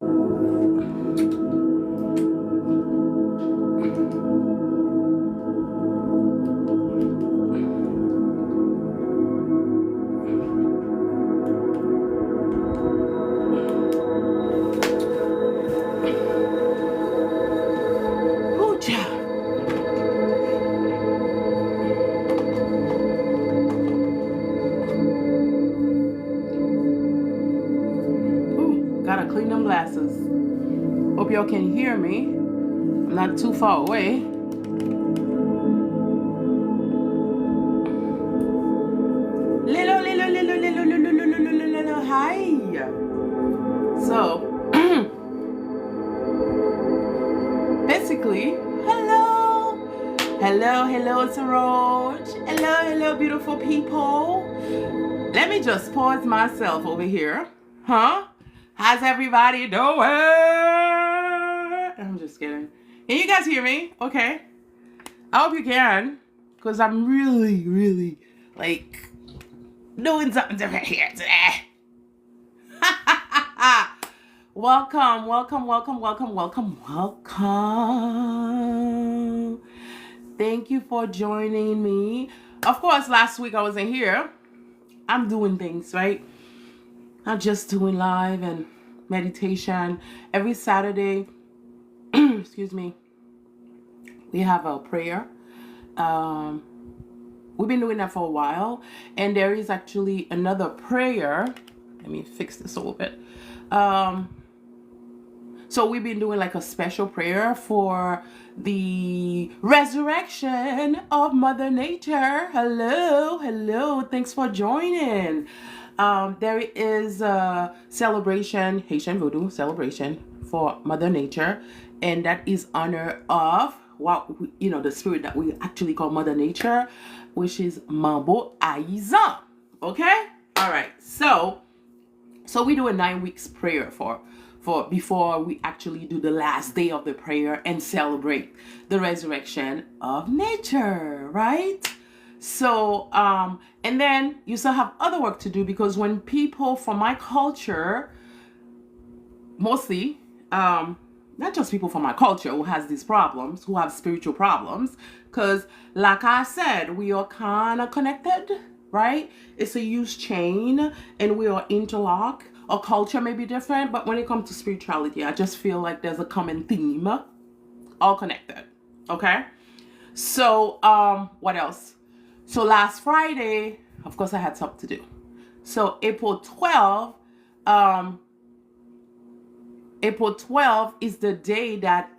Ooh, child. Ooh, gotta clean them glasses. Hope y'all can hear me. I'm not too far away. Little, hi. So, basically, hello, it's Roach. Hello, beautiful people. Let me just pause myself over here. Huh? How's everybody doing? I'm just kidding. Can you guys hear me? Okay. I hope you can. Because I'm really, like, doing something different here today. Welcome. Thank you for joining me. Of course, last week I wasn't here. I'm doing things, right? Not just doing live and meditation. Every Saturday, excuse me, we have a prayer. We've been doing that for a while. And there is actually another prayer. Let me fix this a little bit. So we've been doing like a special prayer for the resurrection of Mother Nature. Hello. Thanks for joining. There is a celebration, Haitian Voodoo celebration for Mother Nature. And that is honor of the spirit that we actually call Mother Nature, which is Mambo Aiza. Okay? All right. So we do a 9 weeks prayer for before we actually do the last day of the prayer and celebrate the resurrection of nature, right? So, and then you still have other work to do, because when people from my culture, mostly, not just people from my culture who has these problems, who have spiritual problems, because like I said, we are kind of connected, right? It's a huge chain and we are interlocked. Our culture may be different, but when it comes to spirituality, I just feel like there's a common theme, all connected. Okay? So, what else? So last Friday, of course, I had something to do. So April 12th is the day that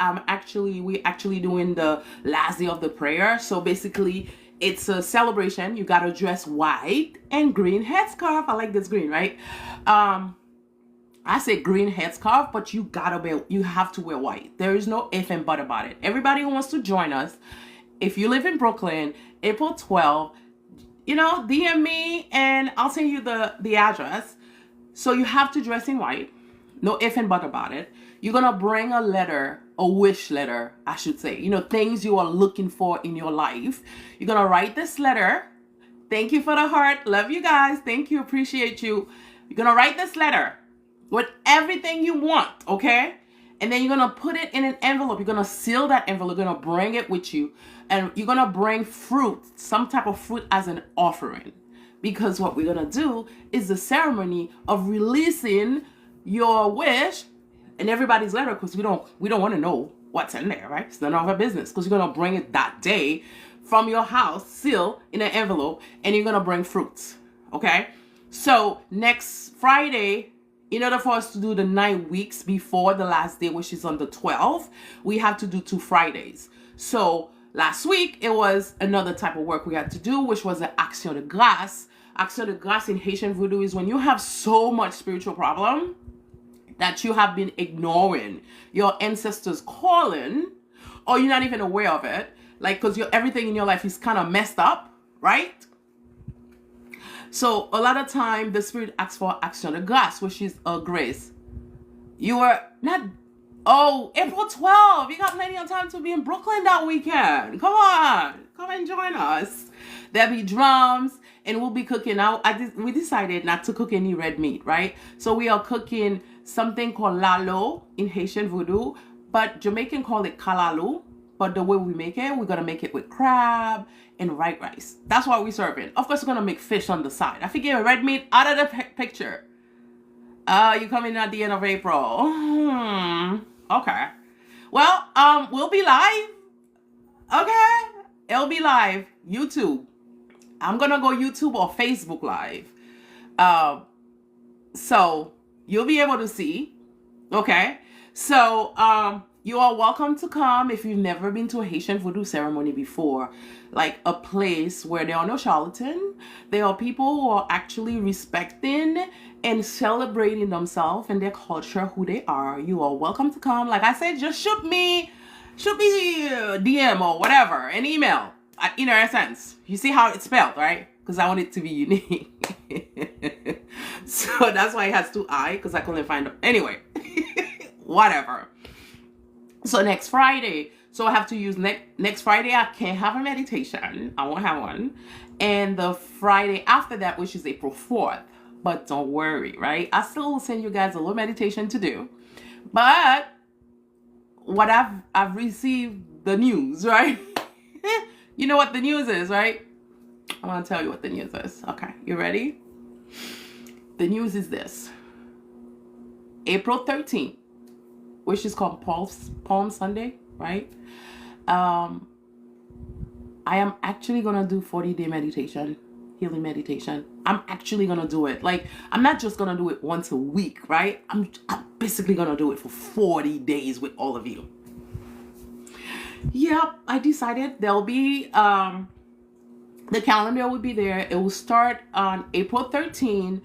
we actually doing the last day of the prayer. So basically, it's a celebration. You gotta dress white and green headscarf. I like this green, right? I say green headscarf, but you have to wear white. There is no if and but about it. Everybody who wants to join us, if you live in Brooklyn, April 12th, DM me and I'll send you the address. So you have to dress in white. No if and but about it. You're gonna bring a letter, a wish letter, I should say. Things you are looking for in your life. You're gonna write this letter. Thank you for the heart. Love you guys. Thank you. Appreciate you. You're gonna write this letter with everything you want, okay? And then you're gonna put it in an envelope. You're gonna seal that envelope. You're gonna bring it with you. And you're gonna bring fruit, some type of fruit, as an offering. Because what we're gonna do is the ceremony of releasing your wish and everybody's letter, because we don't want to know what's in there, right? It's none of our business, because you're gonna bring it that day from your house, sealed in an envelope, and you're gonna bring fruits. Okay? So next Friday, in order for us to do the 9 weeks before the last day, which is on the 12th, we have to do 2 Fridays. So last week, it was another type of work we had to do, which was the Action de Grâce. Action de Grâce in Haitian Voodoo is when you have so much spiritual problem that you have been ignoring your ancestors' calling, or you're not even aware of it, like, because everything in your life is kind of messed up, right? So a lot of time the spirit asks for action de grâce, which is a grace. You are not, April 12th. You got plenty of time to be in Brooklyn that weekend. Come on, come and join us. There'll be drums and we'll be cooking. We decided not to cook any red meat, right? So we are cooking something called lalo in Haitian voodoo, but Jamaican call it kalalu. But the way we make it, we're gonna make it with crab and white rice. That's what we're serving. Of course, we're gonna make fish on the side. I figure red meat out of the picture. You coming at the end of April? Okay. Well, we'll be live. Okay, it'll be live. YouTube. I'm gonna go YouTube or Facebook Live. So you'll be able to see. Okay. So you are welcome to come if you've never been to a Haitian voodoo ceremony before. Like a place where there are no charlatans. There are people who are actually respecting and celebrating themselves and their culture, who they are. You are welcome to come. Like I said, just shoot me a DM or whatever, an email at Inner Essence. You see how it's spelled, right? Because I want it to be unique. So that's why it has 2 I, because I couldn't find it. Anyway, whatever. So next Friday, so I have to use next Friday. I can't have a meditation. I won't have one. And the Friday after that, which is April 4th. But don't worry, right? I still will send you guys a little meditation to do. But what I've received the news, right? You know what the news is, right? I want to tell you what the news is. Okay, you ready? The news is this. April 13th, which is called Palm Sunday, right? I am actually going to do 40-day meditation, healing meditation. I'm actually going to do it. Like, I'm not just going to do it once a week, right? I'm basically going to do it for 40 days with all of you. Yep, I decided there'll be, the calendar will be there. It will start on April 13th.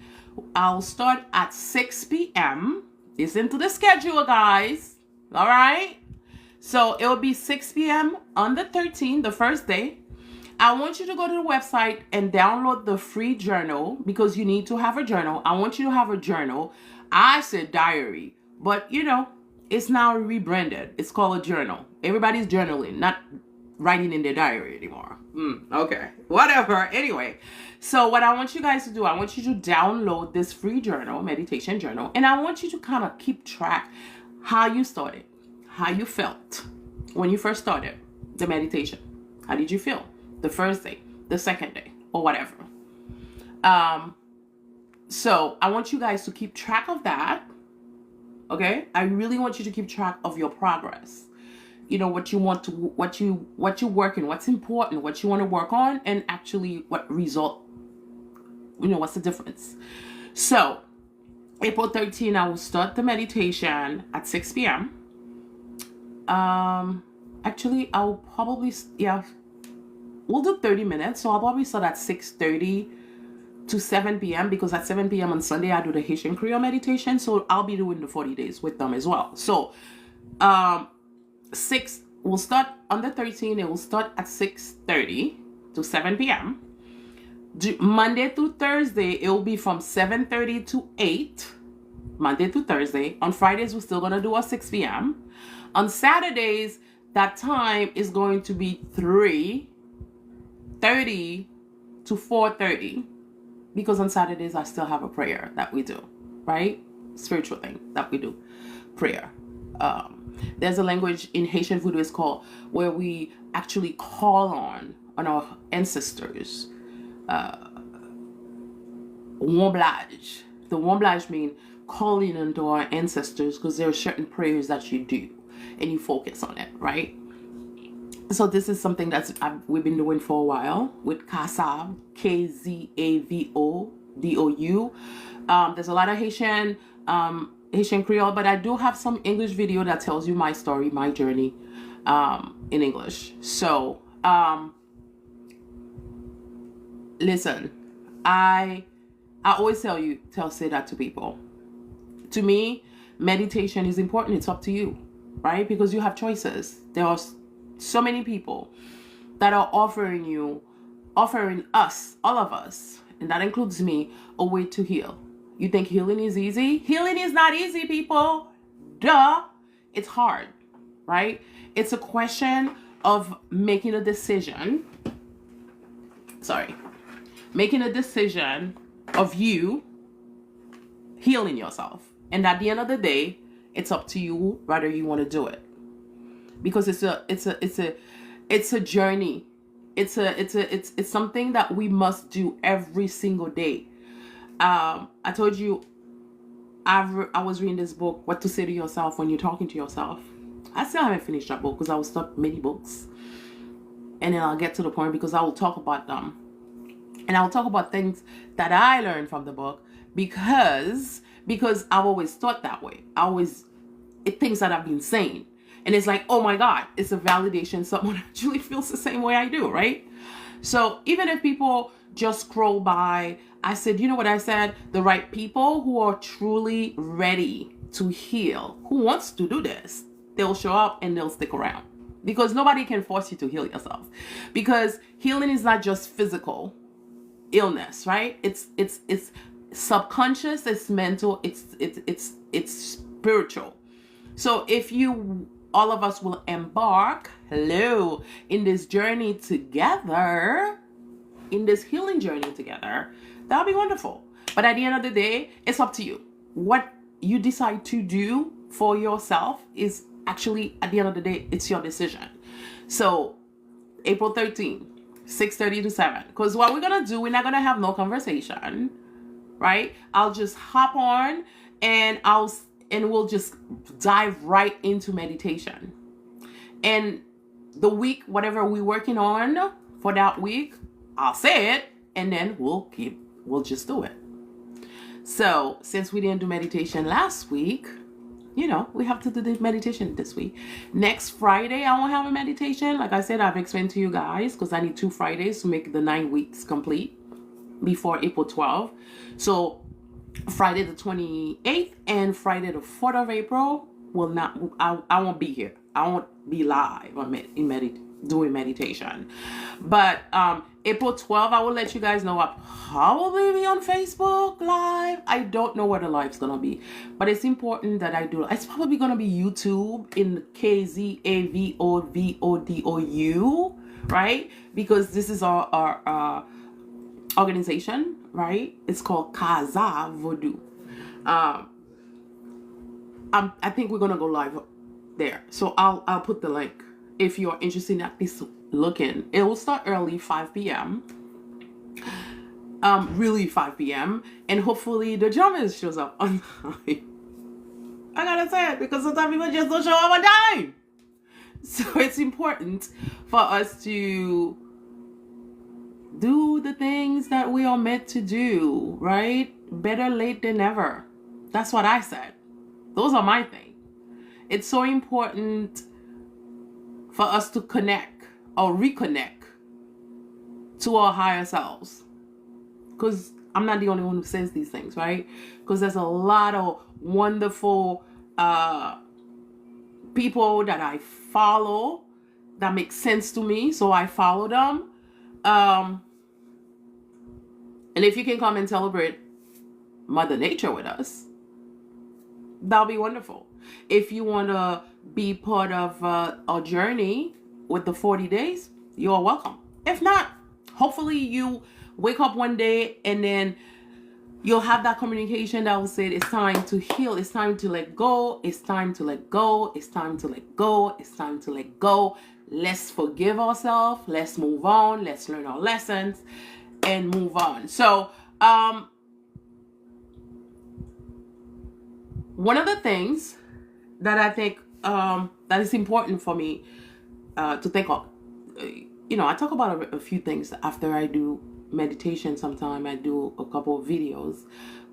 I'll start at 6 p.m. Listen to the schedule, guys. All right? So it will be 6 p.m. on the 13th, the first day. I want you to go to the website and download the free journal because you need to have a journal. I want you to have a journal. I said diary, but you know, it's now rebranded. It's called a journal. Everybody's journaling, not writing in their diary anymore. Okay, whatever. Anyway, so what I want you guys to do, I want you to download this free journal, meditation journal, and I want you to kind of keep track how you started, how you felt when you first started the meditation. How did you feel the first day, the second day, or whatever? So I want you guys to keep track of that. Okay, I really want you to keep track of your progress. You know, what you want to, what you're working, what's important, what you want to work on, and actually what result, you know, what's the difference. So April 13th, I will start the meditation at 6 p.m. Actually, I'll probably, we'll do 30 minutes. So I'll probably start at 6:30 to 7 p.m. because at 7 p.m. on Sunday, I do the Haitian Creole meditation. So I'll be doing the 40 days with them as well. So, we'll start on the 13th. It will start at 6:30 to 7 p.m. Monday through Thursday, it will be from 7:30 to 8. Monday through Thursday. On Fridays, we're still going to do a 6 p.m. On Saturdays, that time is going to be 3:30 to 4:30. Because on Saturdays, I still have a prayer that we do, right? Spiritual thing that we do. Prayer. There's a language in Haitian voodoo is called where we actually call on our ancestors. Womblage. The womblage means calling into our ancestors because there are certain prayers that you do and you focus on it, right? So this is something we've been doing for a while with Kazavdou, K-Z-A-V-O-D-O-U. There's a lot of Haitian Creole, but I do have some English video that tells you my story, my journey in English. So listen, I always say that to people. To me, meditation is important. It's up to you, right? Because you have choices. There are so many people that are offering us, all of us, and that includes me, a way to heal. You think healing is easy? Healing is not easy, people. Duh. It's hard, right? It's a question of making a decision. Making a decision of you healing yourself. And at the end of the day, it's up to you whether you want to do it, because it's a journey. It's something that we must do every single day. I told you I was reading this book, What to Say to Yourself When You're Talking to Yourself. I still haven't finished that book because I will start many books, and then I'll get to the point because I will talk about them, and I'll talk about things that I learned from the book because I've always thought that way. Things that I've been saying, and it's like, oh my God, it's a validation someone actually feels the same way I do, right? So even if people just scroll by, I said, you know what I said? The right people who are truly ready to heal, who wants to do this, they'll show up and they'll stick around, because nobody can force you to heal yourself, because healing is not just physical illness, right? It's subconscious, it's mental, it's spiritual. So if all of us will embark, in this journey together, in this healing journey together, that'll be wonderful. But at the end of the day, it's up to you. What you decide to do for yourself is actually, at the end of the day, it's your decision. So April 13th, 6:30 to 7. Because what we're going to do, we're not going to have no conversation, right? I'll just hop on and we'll just dive right into meditation. And the week, whatever we're working on for that week, I'll say it, and then we'll just do it. So since we didn't do meditation last week, we have to do the meditation this week. Next Friday, I won't have a meditation. Like I said, I've explained to you guys, because I need 2 Fridays to make the 9 weeks complete before April 12th. So Friday the 28th and Friday the 4th of April I won't be here. I won't be live doing meditation. But April 12th, I will let you guys know. I'll probably be on Facebook live. I don't know where the live's gonna be, but it's important that I do. It's probably gonna be YouTube in KZAVOVODOU, right? Because this is our organization, right? It's called Kaza Voodoo. I think we're gonna go live there, so I'll put the link if you're interested in at least looking. It will start early, 5 p.m. Really 5 p.m. and hopefully the drummers shows up on time. I gotta say it, because sometimes people just don't show up on time. So it's important for us to do the things that we are meant to do, right? Better late than never. That's what I said. Those are my things. It's so important for us to connect or reconnect to our higher selves. Because I'm not the only one who says these things, right? Because there's a lot of wonderful people that I follow that make sense to me, so I follow them. And if you can come and celebrate Mother Nature with us, that'll be wonderful. If you want to be part of our journey with the 40 days, you're welcome. If not, hopefully you wake up one day and then you'll have that communication that will say, it's time to heal, it's time to let go, it's time to let go, it's time to let go, it's time to let go. Let's forgive ourselves, let's move on, let's learn our lessons and move on. So one of the things that I think that is important for me to think of, I talk about a few things after I do meditation. Sometimes I do a couple of videos,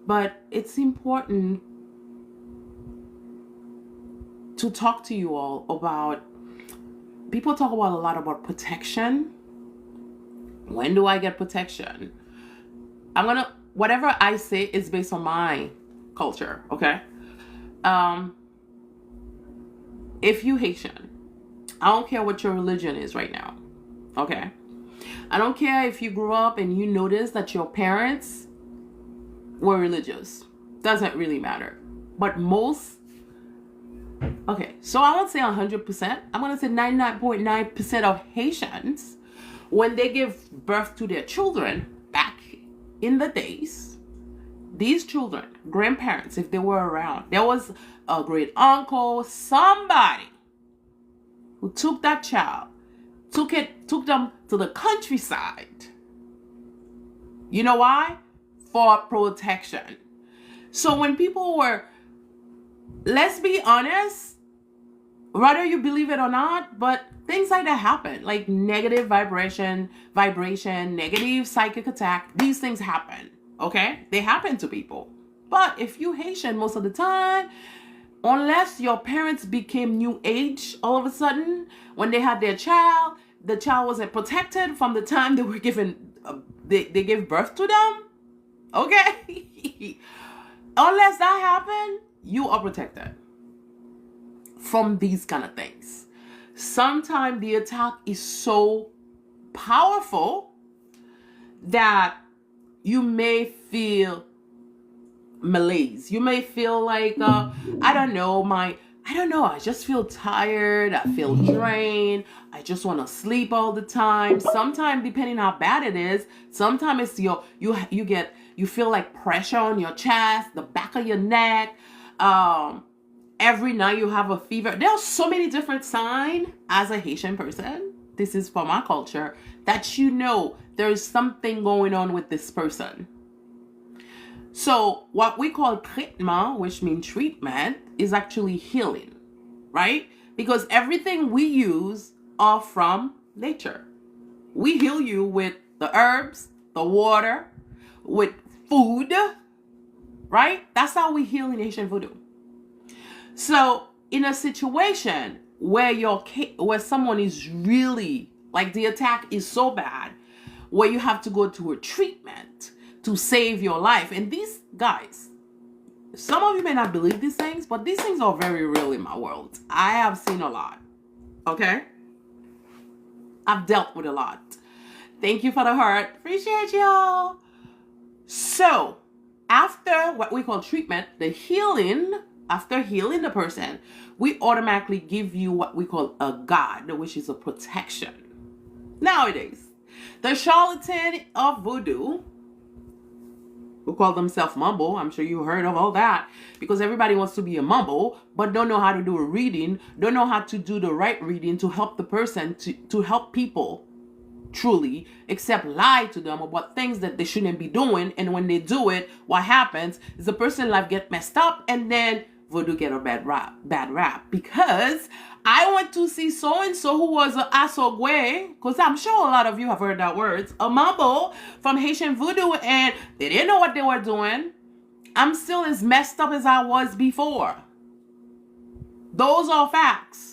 but it's important to talk to you all about, people talk about a lot about protection. When do I get protection? Whatever I say is based on my culture, okay? If you Haitian, I don't care what your religion is right now, okay? I don't care if you grew up and you noticed that your parents were religious. Doesn't really matter. But so I won't say 100%. I'm going to say 99.9% of Haitians, when they give birth to their children back in the days, these children, grandparents, if they were around, there was a great uncle, somebody who took that child, took them to the countryside. You know why? For protection. So when people were, let's be honest, whether you believe it or not, but things like that happen, like negative vibration, negative psychic attack. These things happen, okay? They happen to people. But if you Haitian most of the time, unless your parents became new age all of a sudden, when they had their child, the child wasn't protected from the time they were given, they gave birth to them, okay? Unless that happened, you are protected from these kind of things. Sometimes the attack is so powerful that you may feel malaise. You may feel like, I just feel tired. I feel drained. I just want to sleep all the time. Sometimes, depending how bad it is, sometimes it's you feel like pressure on your chest, the back of your neck. Every night you have a fever. There are so many different signs as a Haitian person. This is for my culture, that you know there's something going on with this person. So what we call traitement, which means treatment, is actually healing, right? Because everything we use are from nature. We heal you with the herbs, the water, with food, right? That's how we heal in Haitian voodoo. So in a situation where someone is really, like the attack is so bad, where you have to go to a treatment to save your life. And these guys, some of you may not believe these things, but these things are very real in my world. I have seen a lot, okay? I've dealt with a lot. Thank you for the heart. Appreciate y'all. So after what we call treatment, the healing, after healing the person, we automatically give you what we call a God, which is a protection. Nowadays, the charlatan of voodoo, who call themselves mumbo, I'm sure you heard of all that, because everybody wants to be a mumbo, but don't know how to do a reading, don't know how to do the right reading to help the person, to help people truly, except lie to them about things that they shouldn't be doing. And when they do it, what happens is the person's life get messed up, and then voodoo get a bad rap. Because I went to see so-and-so who was an asogwe, because I'm sure a lot of you have heard that word, a mambo from Haitian voodoo, and they didn't know what they were doing. I'm still as messed up as I was before. Those are facts.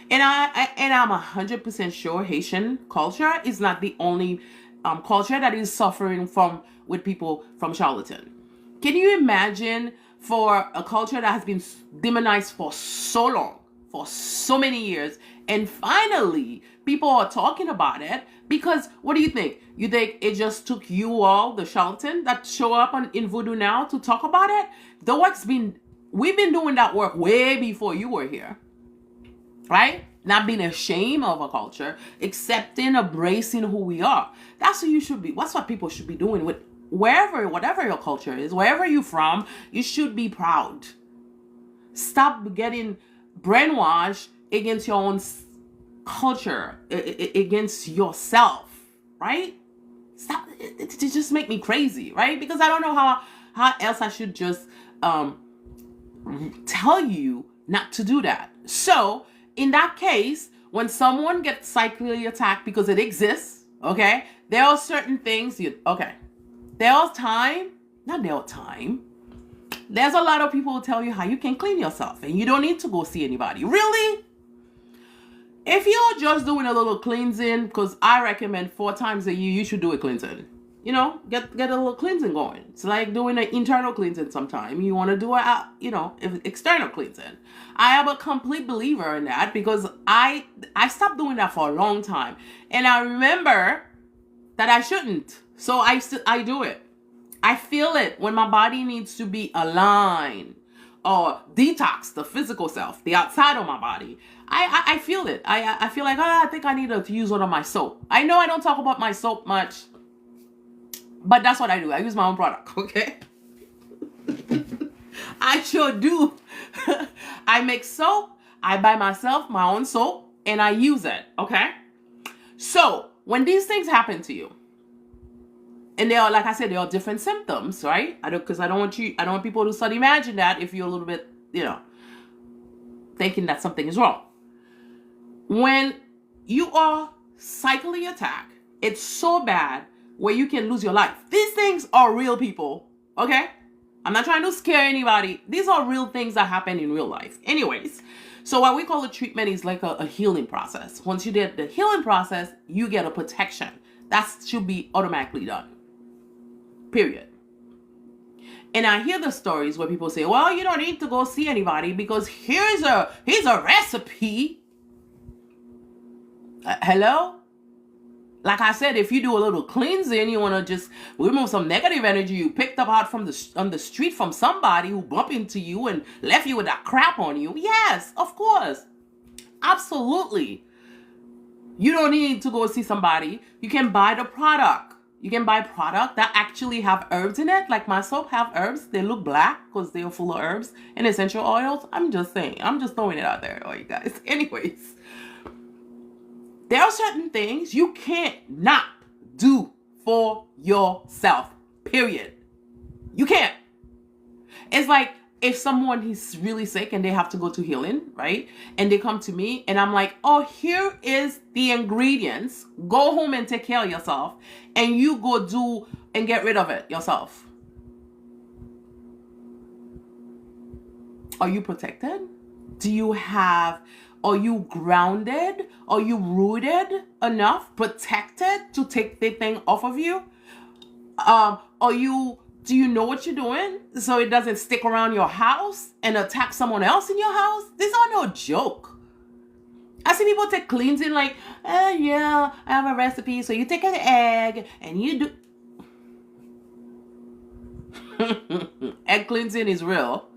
And I'm 100% sure Haitian culture is not the only culture that is suffering with people from charlatan. Can you imagine for a culture that has been demonized for so long, for so many years, and finally people are talking about it? Because what do you think? You think it just took you all, the charlatan that show up in voodoo now, to talk about it? We've been doing that work way before you were here. Right? Not being ashamed of a culture, accepting, embracing who we are. That's who you should be. That's what people should be doing with whatever your culture is, wherever you're from. You should be proud. Stop getting brainwashed against your own culture, against yourself, right? Stop. It just make me crazy, right? Because I don't know how else I should just tell you not to do that. So in that case, when someone gets psychically attacked, because it exists, okay, there are certain things there's a lot of people who tell you how you can clean yourself and you don't need to go see anybody. Really? If you're just doing a little cleansing, because I recommend 4 times a year, you should do a cleansing. You know, get a little cleansing going. It's like doing an internal cleansing sometime. You want to do external cleansing. I am a complete believer in that, because I stopped doing that for a long time. And I remember that I shouldn't. So I do it. I feel it when my body needs to be aligned or detox the physical self, the outside of my body. I feel it. I feel like, I think I need to use one of my soap. I know I don't talk about my soap much, but that's what I do. I use my own product, okay? I sure do. I make soap. I buy myself my own soap and I use it. Okay. So when these things happen to you, and they are, like I said, they are different symptoms, right? Because I don't want people to start imagine that if you're a little bit, thinking that something is wrong. When you are psychically attacked, it's so bad where you can lose your life. These things are real, people. Okay? I'm not trying to scare anybody. These are real things that happen in real life. Anyways, so what we call a treatment is like a healing process. Once you did the healing process, you get a protection. That should be automatically done. Period. And I hear the stories where people say, well, you don't need to go see anybody because here's a recipe. Hello? Like I said, if you do a little cleansing, you want to just remove some negative energy you picked up out on the street from somebody who bumped into you and left you with that crap on you. Yes, of course. Absolutely. You don't need to go see somebody. You can buy the product. You can buy product that actually have herbs in it. Like my soap have herbs. They look black because they are full of herbs and essential oils. I'm just saying. I'm just throwing it out there for you guys. Anyways. There are certain things you can't not do for yourself. Period. You can't. It's like if someone is really sick and they have to go to healing, right? And they come to me and I'm like, oh, here is the ingredients. Go home and take care of yourself. And you go do and get rid of it yourself. Are you protected? Are you grounded? Are you rooted enough, protected to take the thing off of you? Do you know what you're doing so it doesn't stick around your house and attack someone else in your house? These are no joke. I see people take cleansing like, yeah, I have a recipe. So you take an egg and you do... Egg cleansing is real.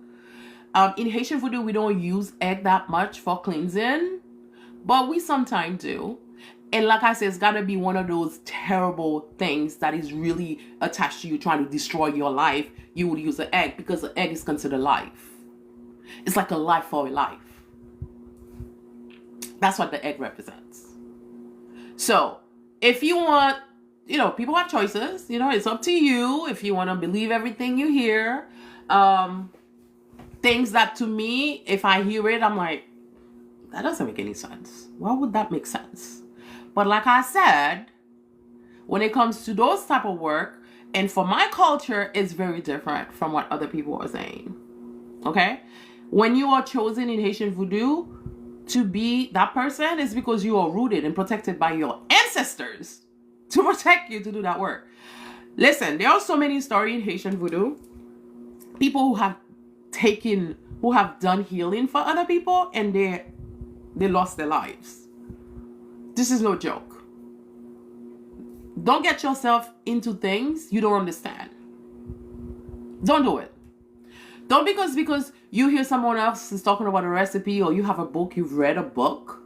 In Haitian voodoo, we don't use egg that much for cleansing, but we sometimes do. And like I said, it's got to be one of those terrible things that is really attached to you, trying to destroy your life. You would use an egg because the egg is considered life. It's like a life for a life. That's what the egg represents. So if you want, people have choices. It's up to you if you want to believe everything you hear. Things that to me, if I hear it, I'm like, that doesn't make any sense. Why would that make sense? But like I said, when it comes to those type of work, and for my culture, it's very different from what other people are saying. Okay? When you are chosen in Haitian voodoo to be that person, it's because you are rooted and protected by your ancestors to protect you to do that work. Listen, there are so many stories in Haitian voodoo. People who have done healing for other people and they lost their lives. This is no joke. Don't get yourself into things you don't understand. Don't do it. Don't because you hear someone else is talking about a recipe or you have a book, you've read a book,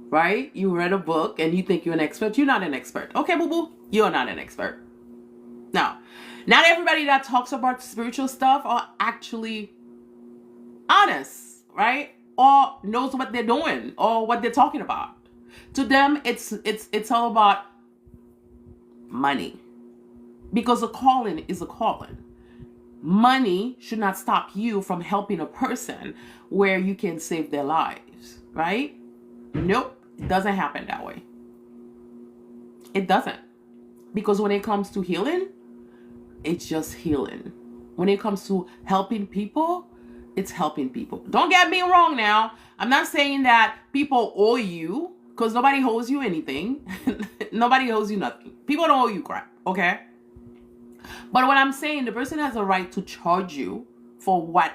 right? You read a book and you think you're an expert. You're not an expert. Okay, boo-boo, you're not an expert. Now, not everybody that talks about spiritual stuff are actually honest, right? Or knows what they're doing or what they're talking about. To them, it's all about money. Because a calling is a calling. Money should not stop you from helping a person where you can save their lives, right? Nope, it doesn't happen that way. It doesn't. Because when it comes to healing, it's just healing. When it comes to helping people, it's helping people. Don't get me wrong now. I'm not saying that people owe you, because nobody owes you anything. Nobody owes you nothing. People don't owe you crap, okay? But what I'm saying, the person has a right to charge you for what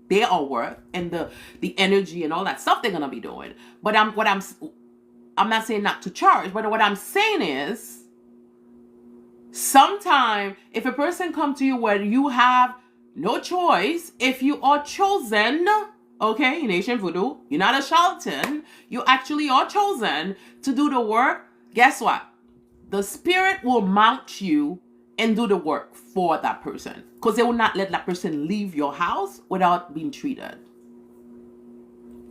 they are worth and the energy and all that stuff they're gonna be doing. But I'm not saying not to charge, but what I'm saying is, sometime if a person come to you where you have no choice, if you are chosen, okay, in Haitian voodoo, you're not a charlatan, you actually are chosen to do the work, guess what? The spirit will mount you and do the work for that person, because they will not let that person leave your house without being treated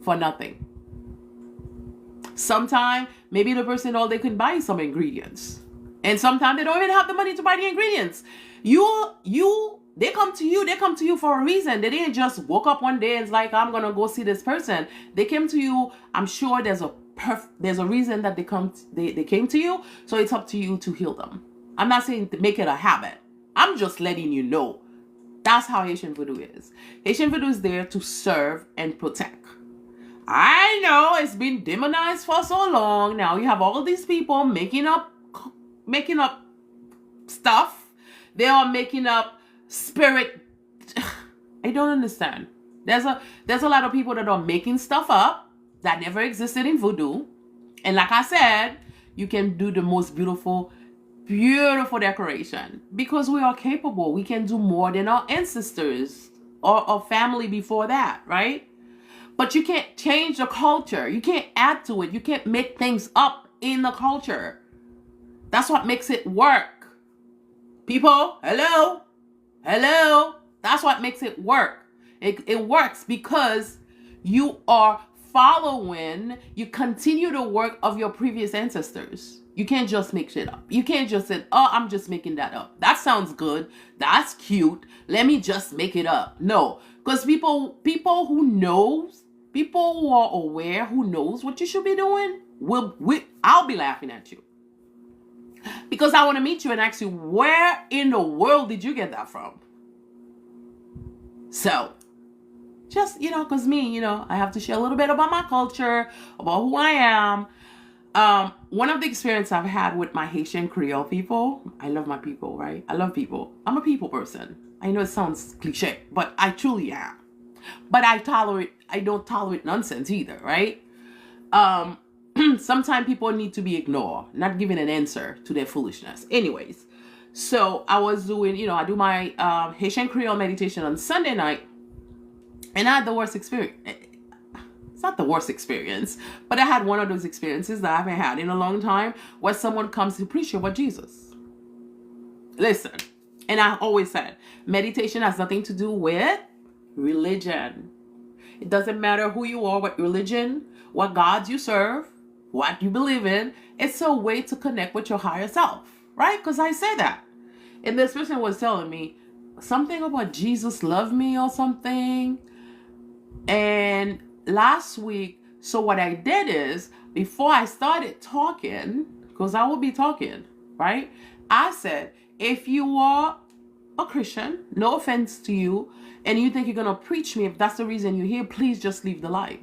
for nothing. Sometimes maybe the person, all they can buy is some ingredients, and sometimes they don't even have the money to buy the ingredients. They come to you for a reason. They didn't just woke up one day and it's like, I'm gonna go see this person. They came to you. I'm sure there's a reason that they came to you. So it's up to you to heal them. I'm not saying to make it a habit. I'm just letting you know. That's how Haitian Voodoo is. Haitian Voodoo is there to serve and protect. I know it's been demonized for so long. Now you have all these people making up stuff. They are making up spirit. I don't understand. There's a lot of people that are making stuff up that never existed in voodoo. And like I said, you can do the most beautiful decoration because we are capable. We can do more than our ancestors or family before that, right? But you can't change the culture. You can't add to it. You can't make things up in the culture. That's what makes it work. People, hello. That's what makes it work. It works because you are following, you continue the work of your previous ancestors. You can't just make shit up. You can't just say, oh, I'm just making that up. That sounds good. That's cute. Let me just make it up. No, because people who are aware, who knows what you should be doing, I'll be laughing at you. Because I want to meet you and ask you, where in the world did you get that from? So, just, because me, I have to share a little bit about my culture, about who I am. One of the experiences I've had with my Haitian Creole people, I love my people, right? I love people. I'm a people person. I know it sounds cliche, but I truly am. But I don't tolerate nonsense either, right? Sometimes people need to be ignored, not giving an answer to their foolishness. Anyways, so I was doing, I do my Haitian Creole meditation on Sunday night, and I had the worst experience. It's not the worst experience, but I had one of those experiences that I haven't had in a long time, where someone comes to preach you about Jesus. Listen, and I always said, meditation has nothing to do with religion. It doesn't matter who you are, what religion, what gods you serve, what you believe in. It's a way to connect with your higher self, right? Because I say that. And this person was telling me something about Jesus loved me or something. And last week, so what I did is, before I started talking, because I will be talking, right? I said, if you are a Christian, no offense to you, and you think you're going to preach me, if that's the reason you're here, please just leave the live.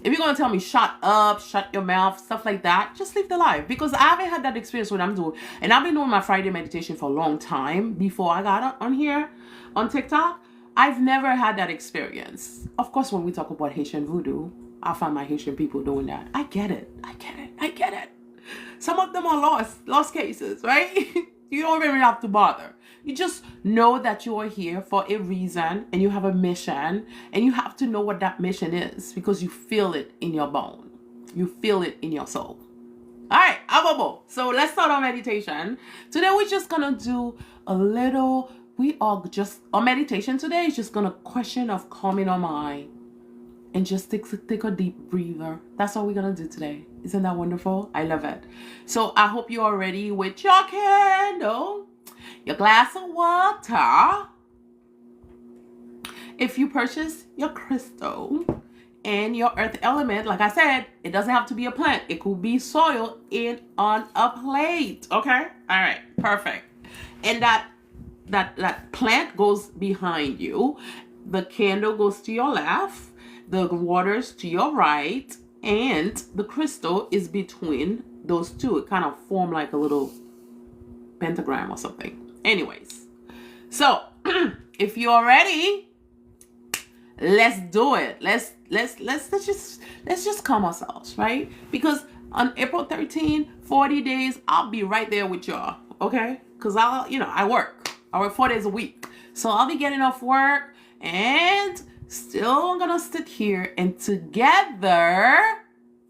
If you're going to tell me, shut up, shut your mouth, stuff like that, just leave the live. Because I haven't had that experience when I'm doing, and I've been doing my Friday meditation for a long time before I got on here on TikTok. I've never had that experience. Of course, when we talk about Haitian Voodoo, I find my Haitian people doing that. I get it. Some of them are lost cases, right? You don't even have to bother. You just know that you are here for a reason and you have a mission, and you have to know what that mission is because you feel it in your bone. You feel it in your soul. All right, Abobo. So let's start our meditation. Today we're just going to do our meditation today is just going to question of calming our mind and just take a deep breather. That's all we're going to do today. Isn't that wonderful? I love it. So I hope you are ready with your candle, your glass of water. If you purchase your crystal and your earth element, like I said, it doesn't have to be a plant. It could be soil on a plate. Okay? All right. Perfect. And that plant goes behind you. The candle goes to your left. The water's to your right. And the crystal is between those two. It kind of form like a little pentagram or something. Anyways, so if you're ready, let's do it. Let's just calm ourselves, right? Because on April 13, 40 days, I'll be right there with y'all, okay? Because I work 4 days a week. So I'll be getting off work and still gonna sit here, and together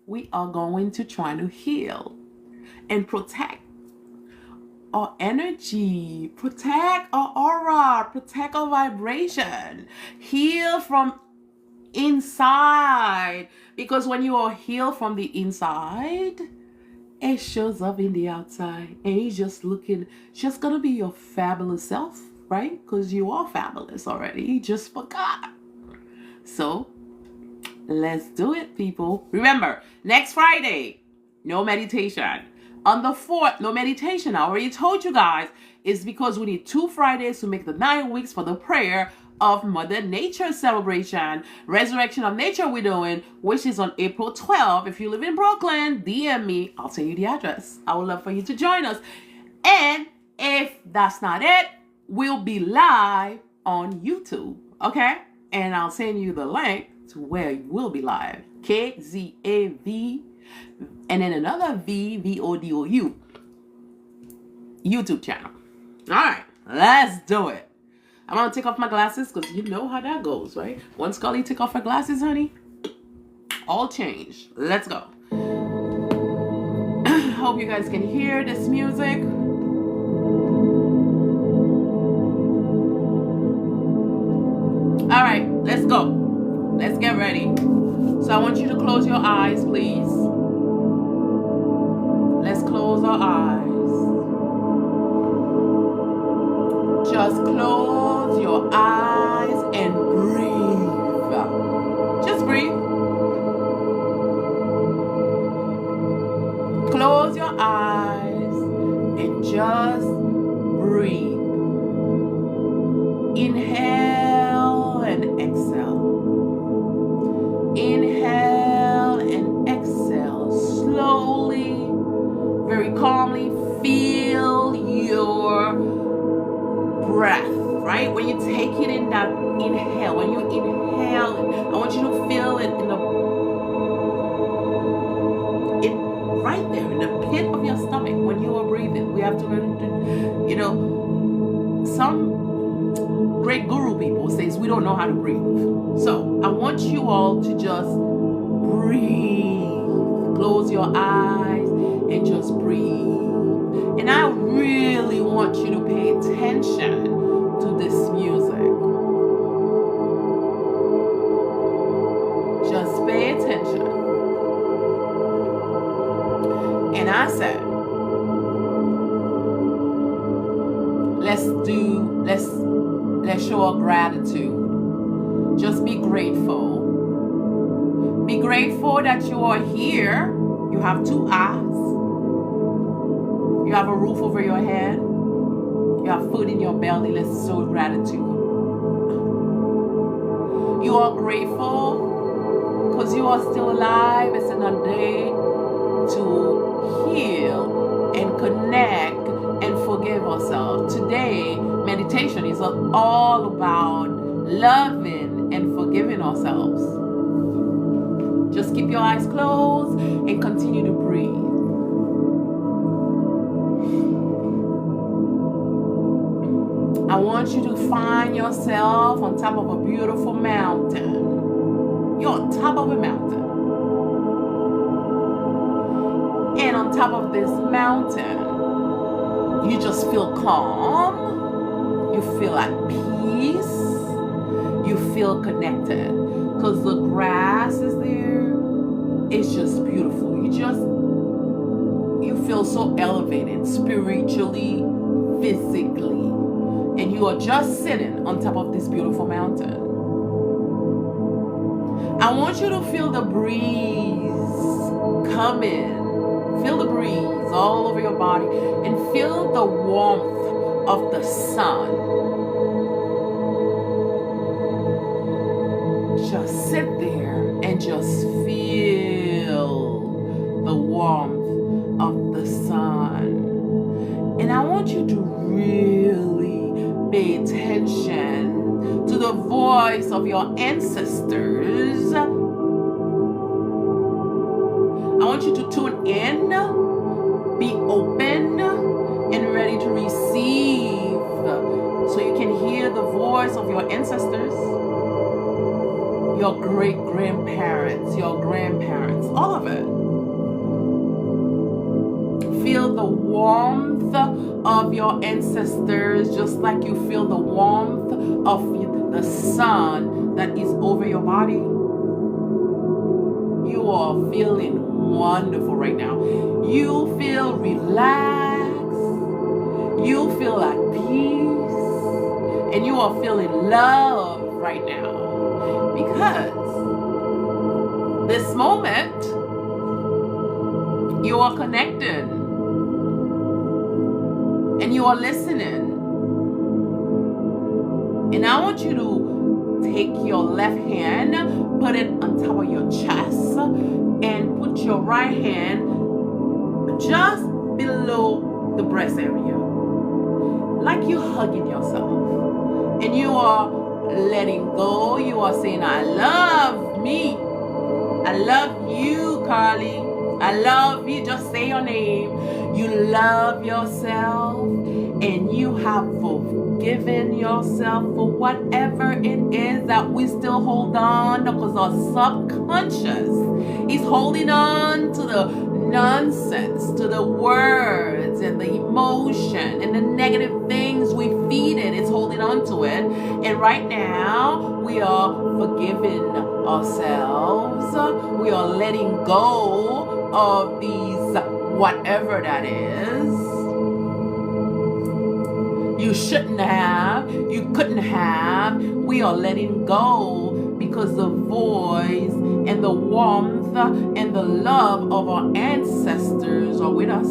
we are going to try to heal and protect our energy, protect our aura, protect our vibration, heal from inside. Because when you are healed from the inside, it shows up in the outside, and you're just gonna be your fabulous self, right? Because you are fabulous already. You just forgot. So let's do it, people. Remember, next Friday, no meditation. On the 4th, no meditation. I already told you guys. It's because we need 2 Fridays to make the 9 weeks for the prayer of Mother Nature celebration. Resurrection of Nature we're doing, which is on April 12th. If you live in Brooklyn, DM me. I'll tell you the address. I would love for you to join us. And if that's not it, we'll be live on YouTube. Okay? And I'll send you the link to where you will be live. KZAV and then another VVODOU YouTube channel. All right, let's do it. I'm gonna take off my glasses because you know how that goes, right? Once Scully take off her glasses, honey, all change. Let's go. Hope you guys can hear this music. All right, let's go. Let's get ready. So I want you to close your eyes, please. Let's close our eyes. Just close your eyes and breathe. Just breathe. Close your eyes and just breathe. Inhale and exhale. Inhale and exhale. Slowly, very calmly, feel your breath, right? When you take it in, that inhale, when you inhale, I want you to feel it right there in the pit of your stomach when you are breathing. We have to learn to, some great guru people says we don't know how to breathe. So I want you all to just breathe. Close your eyes and just breathe. And I really want you to pay attention to this music. Just pay attention. And I said, let's show our gratitude. Just be grateful. Be grateful that you are here. You have 2 eyes. You have a roof over your head. You have food in your belly. Let's show gratitude. You are grateful because you are still alive. It's another day to heal and connect and forgive ourselves. Today, meditation is all about loving and forgiving ourselves. Just keep your eyes closed and continue to breathe. I want you to find yourself on top of a beautiful mountain. You're on top of a mountain. And on top of this mountain, you just feel calm. You feel at peace. You feel connected. Because the grass is there. It's just beautiful. You feel so elevated spiritually, physically. And you are just sitting on top of this beautiful mountain. I want you to feel the breeze come in. Feel the breeze all over your body and feel the warmth of the sun. Just sit there and just feel the warmth of the sun. And I want you to really pay attention to the voice of your ancestors. I want you to tune in, be open, and ready to receive so you can hear the voice of your ancestors, your great-grandparents, your grandparents, all of it. feel the warmth of your ancestors, just like you feel the warmth of the sun that is over your body. You are feeling wonderful right now. You feel relaxed. You feel at peace. And you are feeling love right now. Because this moment, you are connected. And you are listening. And I want you to take your left hand, put it on top of your chest, and put your right hand just below the breast area. Like you're hugging yourself. And you are letting go. You are saying, I love me. I love you, Carly. I love you. Just say your name. You love yourself. And you have forgiven yourself for whatever it is that we still hold on, because our subconscious is holding on to the nonsense, to the words and the emotion and the negative things we feed it. It's holding on to it. And right now, we are forgiving ourselves. We are letting go of these whatever that is. You shouldn't have, you couldn't have. We are letting go because the voice and the warmth and the love of our ancestors are with us.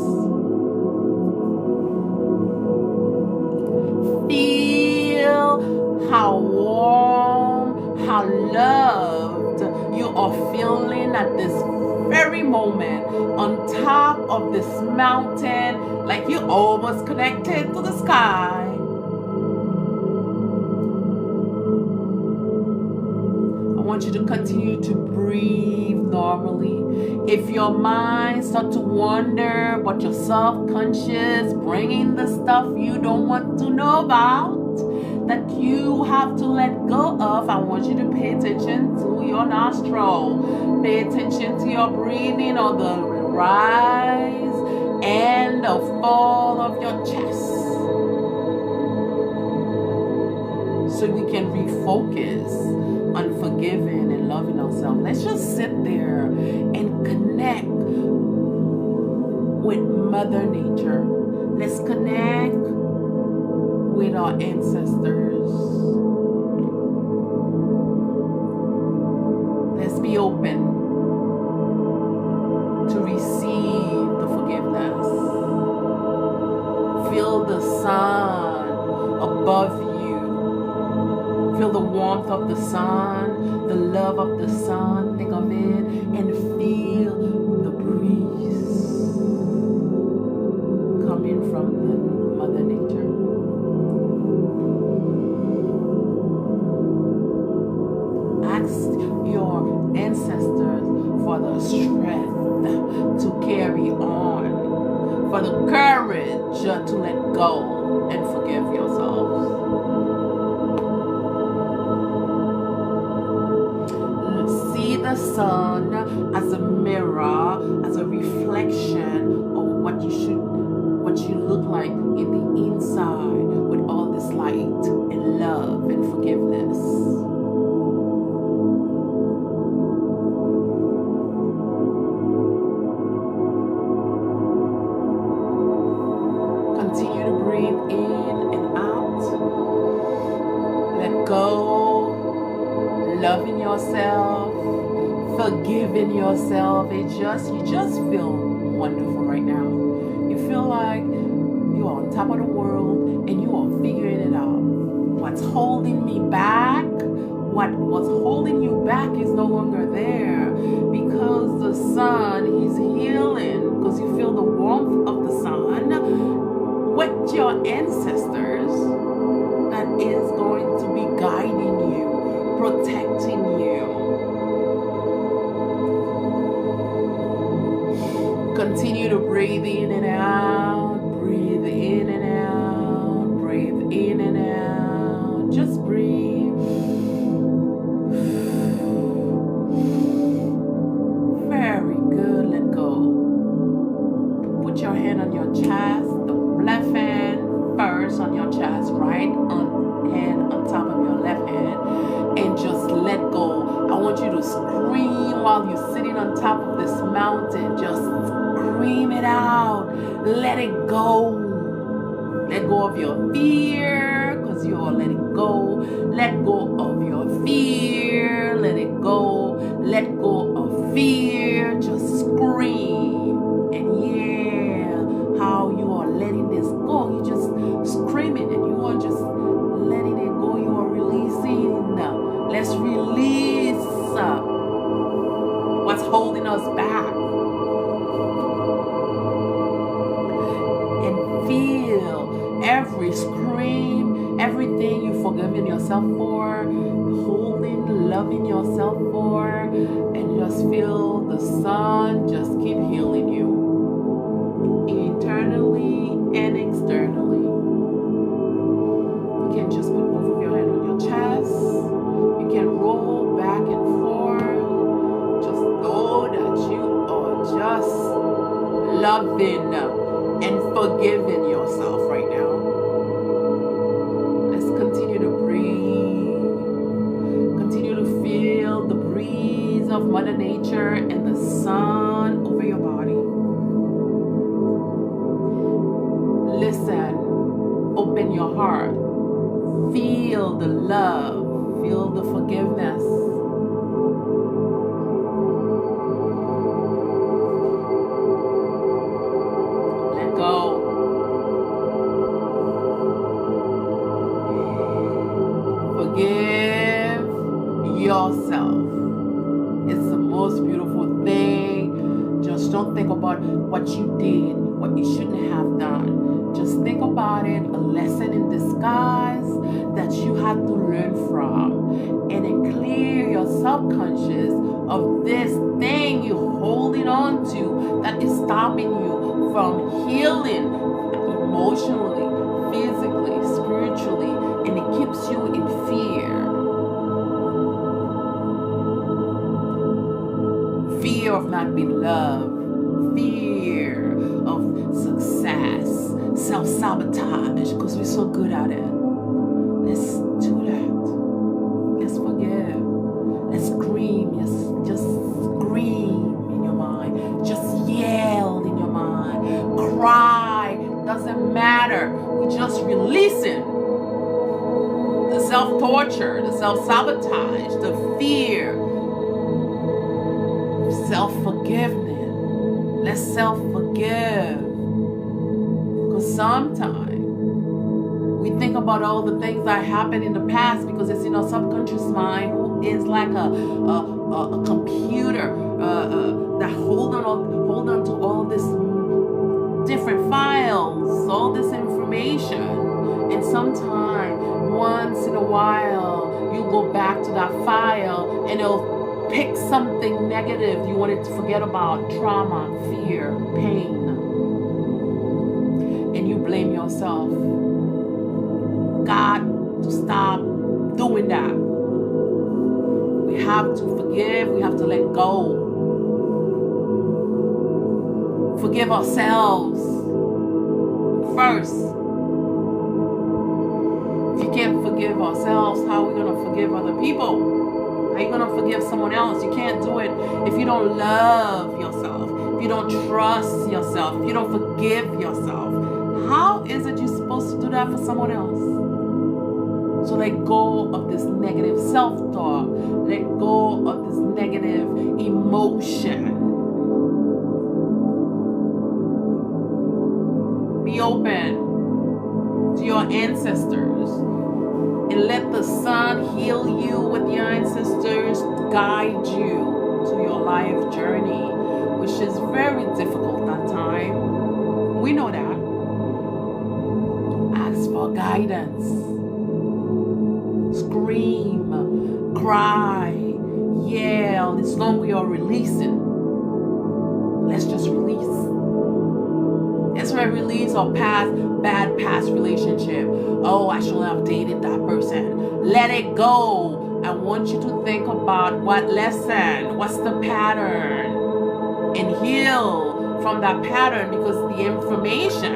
Feel how warm, how loved you are feeling at this very moment on top of this mountain, like you're almost connected to the sky. I want you to continue to breathe normally. If your mind starts to wander, but your subconscious bringing the stuff you don't want to know about, that you have to let go of, I want you to pay attention to your nostril. Pay attention to your breathing on the rise and the fall of your chest. So we can refocus on forgiving and loving ourselves. Let's just sit there and connect with Mother Nature. Let's connect with our ancestors. Let's be open to receive the forgiveness. Feel the sun above you. Feel the warmth of the sun, the love of the sun. Think of it and feel the breeze coming from the Mother Nature. Ask your ancestors for the strength to carry on, for the courage to let go and forgive yourselves. See the sun as a mirror, as a reflection of what you look like in the inside, with all this light and love and forgiveness. Continue to breathe in and out. Let go. Loving yourself. Forgiving yourself. You just feel wonderful right now. You feel like you are on top of the world and you are figuring it out. What's holding me back? What was holding you back is no longer there, because the sun is healing, because you feel the warmth of the sun with your ancestors that is going to be guiding you, protecting you. Continue to breathe in and out, breathe in and out, breathe in and out. Just breathe. Very good. Let go. Put your hand on your your chest, the left hand first on your chest, right hand on top of your left hand, and just let go. I want you to scream while you're sitting on top of this mountain. Just scream it out. Let it go. Let go of your fear, because you are letting go. Let go of your fear. Let it go. Let go of fear. Just scream. And yeah, how you are letting this go. You just screaming and you are just letting it go. You are releasing. Let's release what's holding us back. And feel every scream, everything you've forgiven yourself for, holding, loving yourself for, and just feel the sun just keep healing you internally and externally. You can just put both of your hands on your chest. You can roll back and forth. Just know that you are just loving and forgiving yourself right now. Let's continue to breathe. Continue to feel the breeze of Mother Nature and the sun over your body. Listen. Open your heart. Feel the love. Feel the forgiveness. Let go. Forgive yourself. It's the most beautiful thing. Just don't think about what you did, what you shouldn't have done. Just think about it, a lesson in disguise that you had to learn from. And then clear your subconscious of this thing you're holding on to that is stopping you from healing emotionally, physically, spiritually, and it keeps you in fear. Fear of not being loved, fear of success, self-sabotage, because we're so good at it. Let's do that. Let's forgive. Let's scream. Just scream in your mind. Just yell in your mind. Cry. Doesn't matter. We just releasing the self-torture, the self-sabotage, the fear, self-forgiveness. Let's self-forgive. Because sometimes we think about all the things that happened in the past because it's in our subconscious mind, who is like a computer that hold on to all this different files, all this information. And sometimes, once in a while, you go back to that file and it'll pick something negative you wanted to forget about, trauma, fear, pain, and you blame yourself. Got to stop doing that. We have to forgive. We have to let go. Forgive ourselves first. If you can't forgive ourselves, how are we going to forgive other people? How are you going to forgive someone else? You can't do it if you don't love yourself, if you don't trust yourself, if you don't forgive yourself. How is it you're supposed to do that for someone else? So let go of this negative self-talk. Let go of this negative emotion. Be open to your ancestors. And let the sun heal you with your ancestors, guide you to your life journey, which is very difficult at times. We know that. Ask for guidance. Scream, cry, yell. As long as we are releasing, let's just release. Let's release our bad past relationship. Oh, I shouldn't have dated that person. Let it go. I want you to think about what lesson, what's the pattern, and heal from that pattern, because the information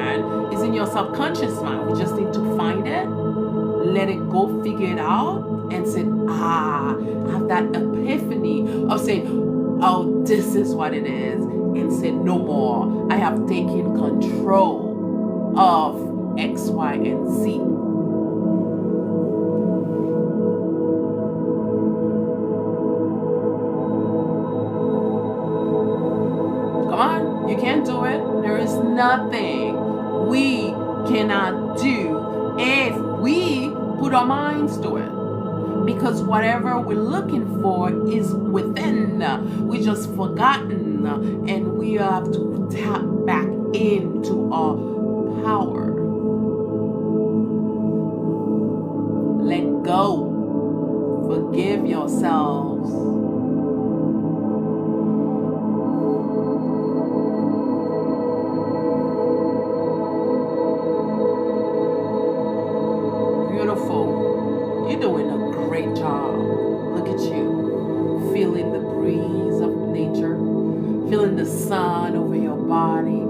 is in your subconscious mind. We just need to find it, let it go, figure it out, and say, have that epiphany of saying, oh, this is what it is, and say, no more. I have taken control of X, Y, and Z. Come on, you can do it. There is nothing we cannot do if we put our minds to it. Because whatever we're looking for is within. We just forgotten, and we have to tap back into our power. Let go. Forgive yourselves. Beautiful. You're doing a great job. Look at you. Feeling the breeze of nature. Feeling the sun over your body.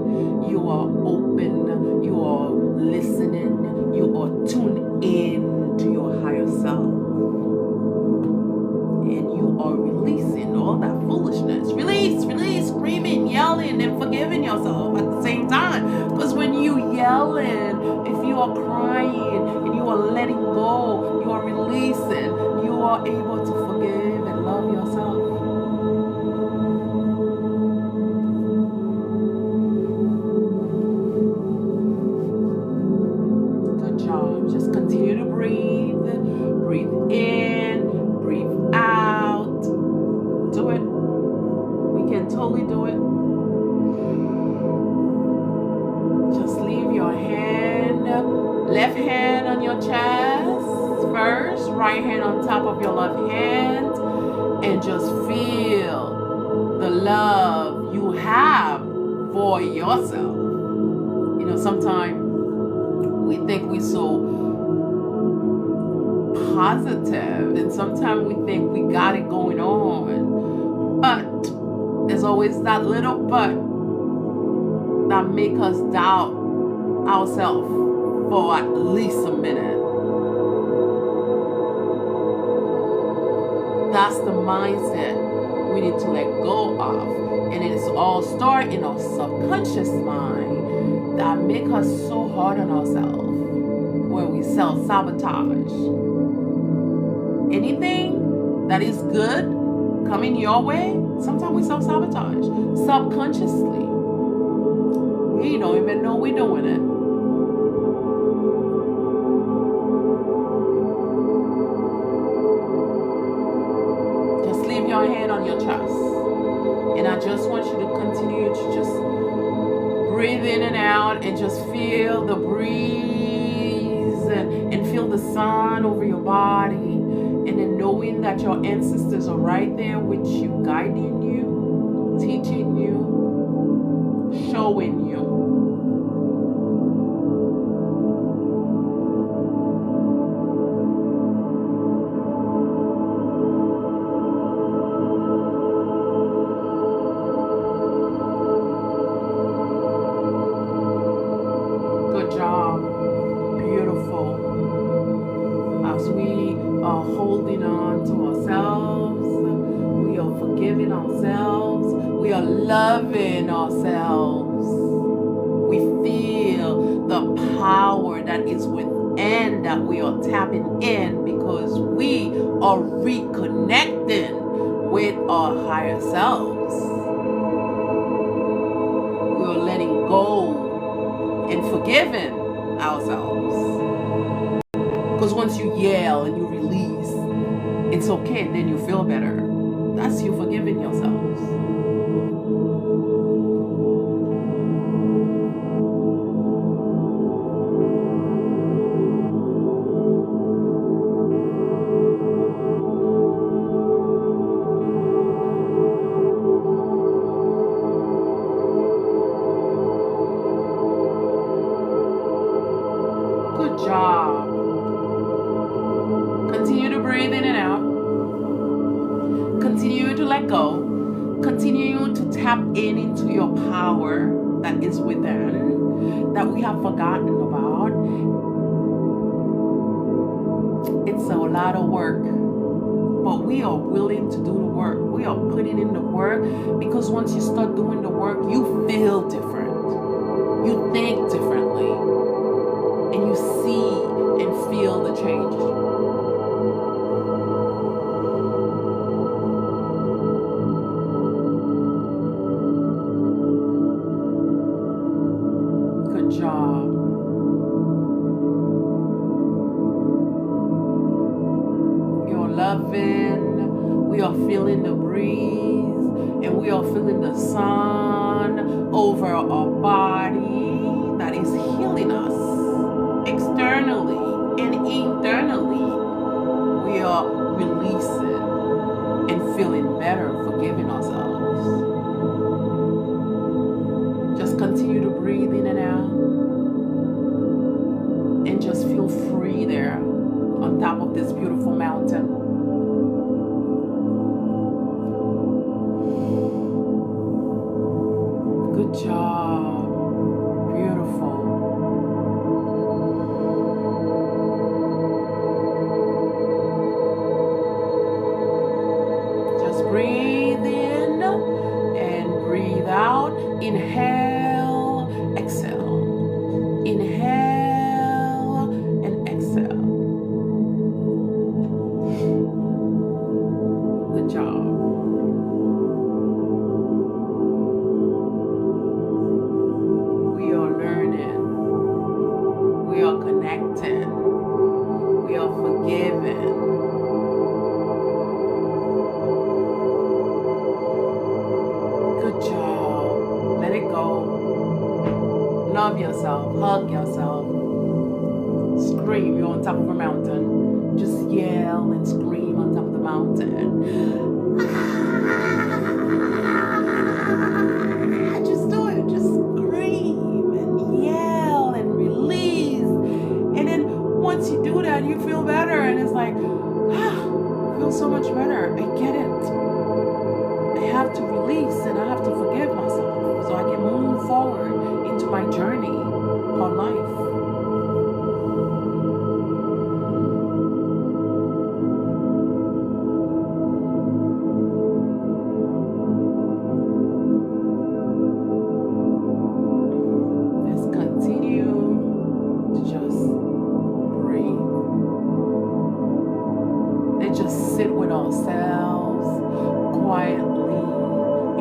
You are open. You are listening. You are tuned in to your higher self. And you are releasing all that foolishness. Release, screaming, yelling, and forgiving yourself at the same time. Because when you yelling, if you are crying and you are letting go, you are releasing, you are able to forgive and love yourself. Good job. Just continue to breathe. Breathe in, breathe out. Do it. We can totally do it. Just leave your hand, left hand on your chest first, right hand on top of your left hand, and just feel the love you have for yourself. You know, sometimes we think we're so positive, and sometimes we think we got it going on, but there's always that little but that make us doubt ourselves for at least a minute. That's the mindset we need to let go of, and it's all stored in our subconscious mind that make us so hard on ourselves, where we self-sabotage. Anything that is good coming your way, sometimes we self-sabotage subconsciously. We don't even know we're doing it. Just leave your hand on your chest. And I just want you to continue to just breathe in and out and just feel the breeze and feel the sun over your body. And then knowing that your ancestors are right there with you, guiding you, teaching you, showing you. Good job. Beautiful. As we are holding on to ourselves, we are forgiving ourselves, we are loving ourselves. We feel the power that is within, that we are tapping in, because we are reconnecting with our higher selves. We are letting go and forgiving ourselves. Because once you yell and you release, it's okay, and then you feel better. That's you forgiving yourselves. Good job. Continue to breathe in and out. Continue to let go. tap into your power that is within, that we have forgotten about. It's a lot of work, but we are willing to do the work. We are putting in the work, because once you start doing the work, you feel different. You think differently, and you see and feel the change. Good job. You're loving. We are feeling the breeze, and we are feeling the sun over our body that is healing us externally and internally. We are releasing and feeling better, forgiving ourselves. Just continue to breathe in and out, and just feel free there on top of this beautiful mountain. Good job. Beautiful. Just breathe in and breathe out. Inhale, exhale. Inhale and exhale. Good job. We are learning. We are connecting. We are forgiving. Good job. Let it go. Love yourself. Hug yourself. Scream. You're on top of a mountain. Just yell and scream on top of the mountain. Just do it. Just scream and yell and release. And then once you do that, you feel better. And it's like, I feel so much better. I get it. I have to release and I have to forgive myself so I can move forward into my journey called life. Let's continue to just breathe. Let's just sit with ourselves quietly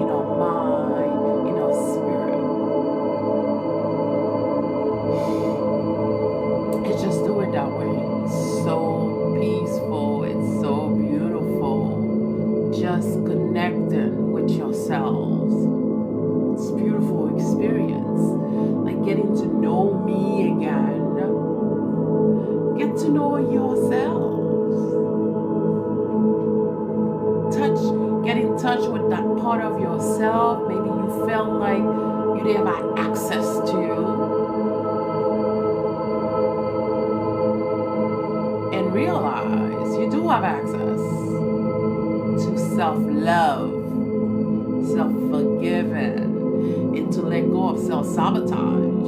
in our mind, in our spirit. Let's just do it that way. It's so peaceful. It's so beautiful. Just connecting with yourselves. It's a beautiful experience. Like getting to know me again. Get to know yourselves. Get in touch with that part of yourself maybe you felt like you didn't have access to, and realize you do have access to self-love, self-forgiving, and to let go of self-sabotage.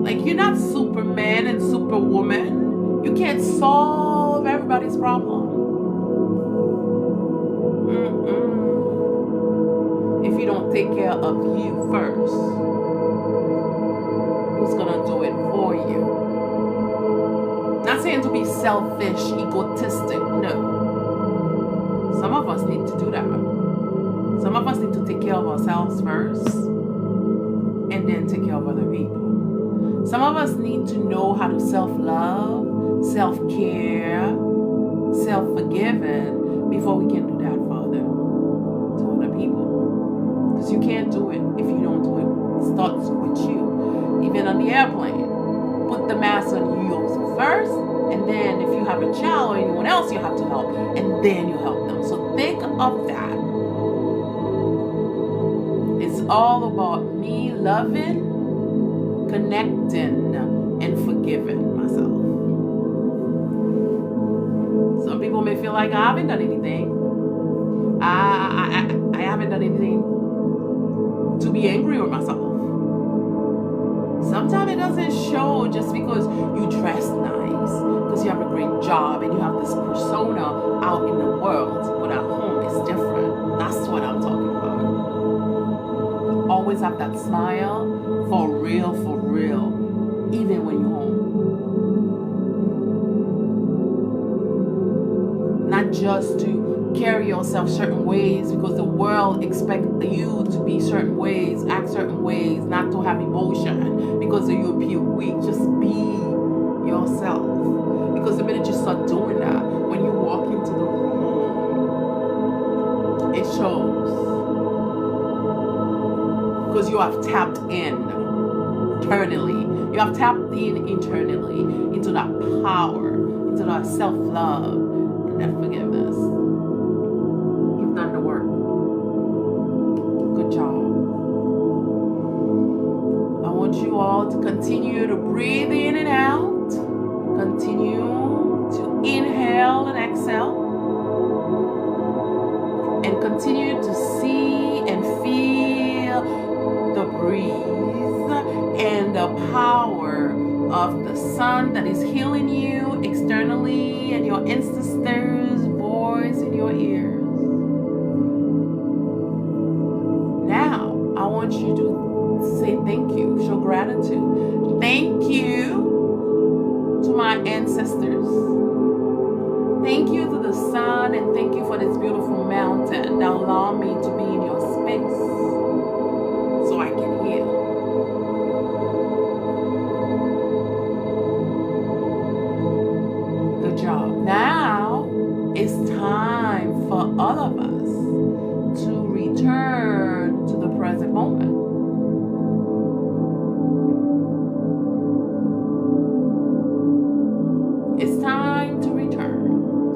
Like, you're not Superman and Superwoman. You can't solve everybody's problem. If you don't take care of you first, who's gonna do it for you? Not saying to be selfish, egotistic, no. Some of us need to do that. Some of us need to take care of ourselves first and then take care of other people. Some of us need to know how to self-love, self-care, self-forgiving before we can do that for other people. Because you can't do it if you don't do it. It starts with you. Even on the airplane, put the mask on you first, and then if you have a child or anyone else you have to help, and then you help them. So think of that. It's all about me loving, connecting, and forgiving myself. Some people may feel like I haven't done anything. I haven't done anything. to be angry with myself. Sometimes it doesn't show just because you dress nice, because you have a great job and you have this persona out in the world, but at home it's different. That's what I'm talking about. Always have that smile, for real, even when you're home. Not just to carry yourself certain ways because the world expects you to be certain ways, act certain ways, not to have emotion because you appear weak. Just be yourself. Because the minute you start doing that, when you walk into the room, it shows. Because you have tapped in internally. You have tapped in internally into that power, into that self-love, and that forgiveness. You've done the work. Good job. I want you all to continue to breathe in and out. Continue to inhale and exhale. And continue to see and feel the breeze and the power of the sun that is healing you externally and your ancestors' voice in your ears. Now, I want you to say thank you, show gratitude. Thank you to my ancestors. Thank you to the sun, and thank you for this beautiful mountain that allowed me to be in your space so I can heal. Good job. Now it's time for all of us to return to the present moment. It's time to return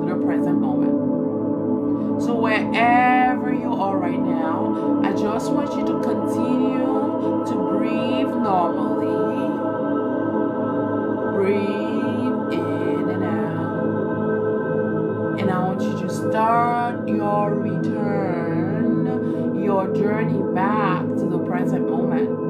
to the present moment. So wherever you are right now, I just want you to continue to breathe normally. Breathe in and out. And I want you to start your return, your journey back to the present moment.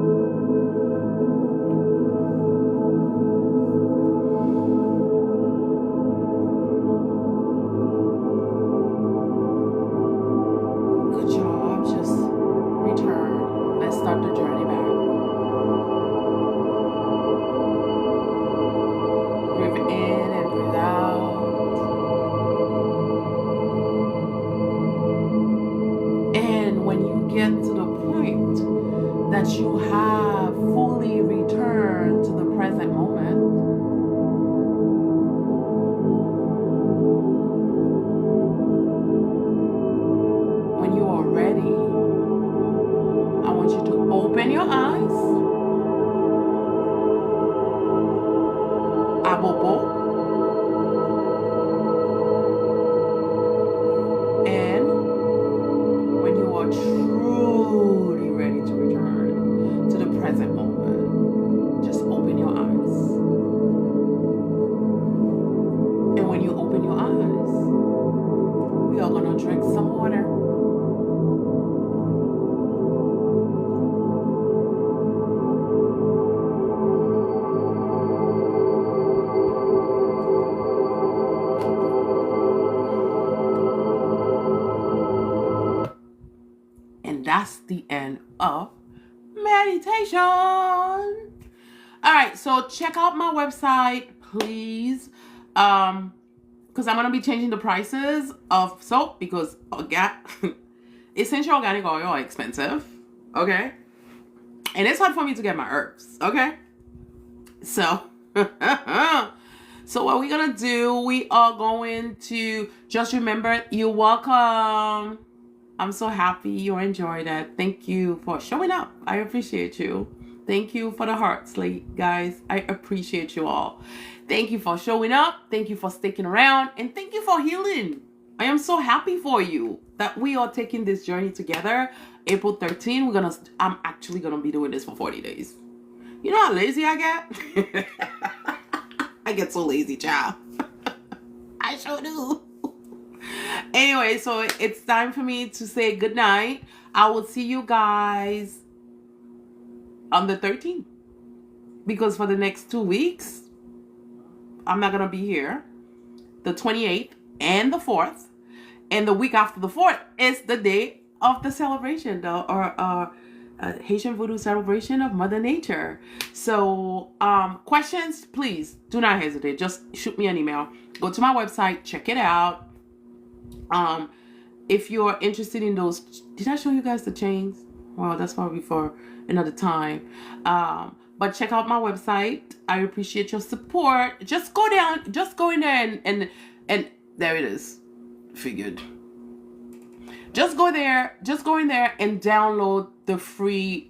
You have fully returned to the present moment. When you are ready, I want you to open your eyes. Abobo. And when you are truly ready to return to the present moment, just open your eyes. And when you open your eyes, we are going to drink some water. And that's the end of meditation. All right, so check out my website, please, because I'm gonna be changing the prices of soap because essential organic oil are expensive. Okay, and it's hard for me to get my herbs. Okay, so so what we're gonna do, we are going to just remember, you're welcome. I'm so happy you enjoyed it. Thank you for showing up. I appreciate you. Thank you for the hearts, guys. I appreciate you all. Thank you for showing up. Thank you for sticking around. And thank you for healing. I am so happy for you that we are taking this journey together. April 13th, I'm actually going to be doing this for 40 days. You know how lazy I get? I get so lazy, child. I sure do. Anyway, so it's time for me to say good night. I will see you guys on the 13th. Because for the next 2 weeks, I'm not going to be here. The 28th and the 4th. And the week after the 4th is the day of the celebration, Haitian Voodoo celebration of Mother Nature. So, questions, please do not hesitate. Just shoot me an email. Go to my website, check it out. If you're interested in those, did I show you guys the chains? Well, that's probably for another time. But check out my website. I appreciate your support. Just go in there and there it is. Figured. Just go in there and download the free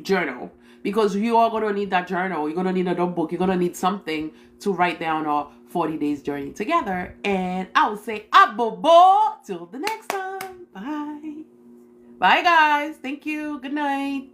journal, because you are gonna need that journal. You're gonna need a notebook. You're gonna need something to write down our 40 days journey together. And I will say abobo till the next time. Bye. Bye guys. Thank you. Good night.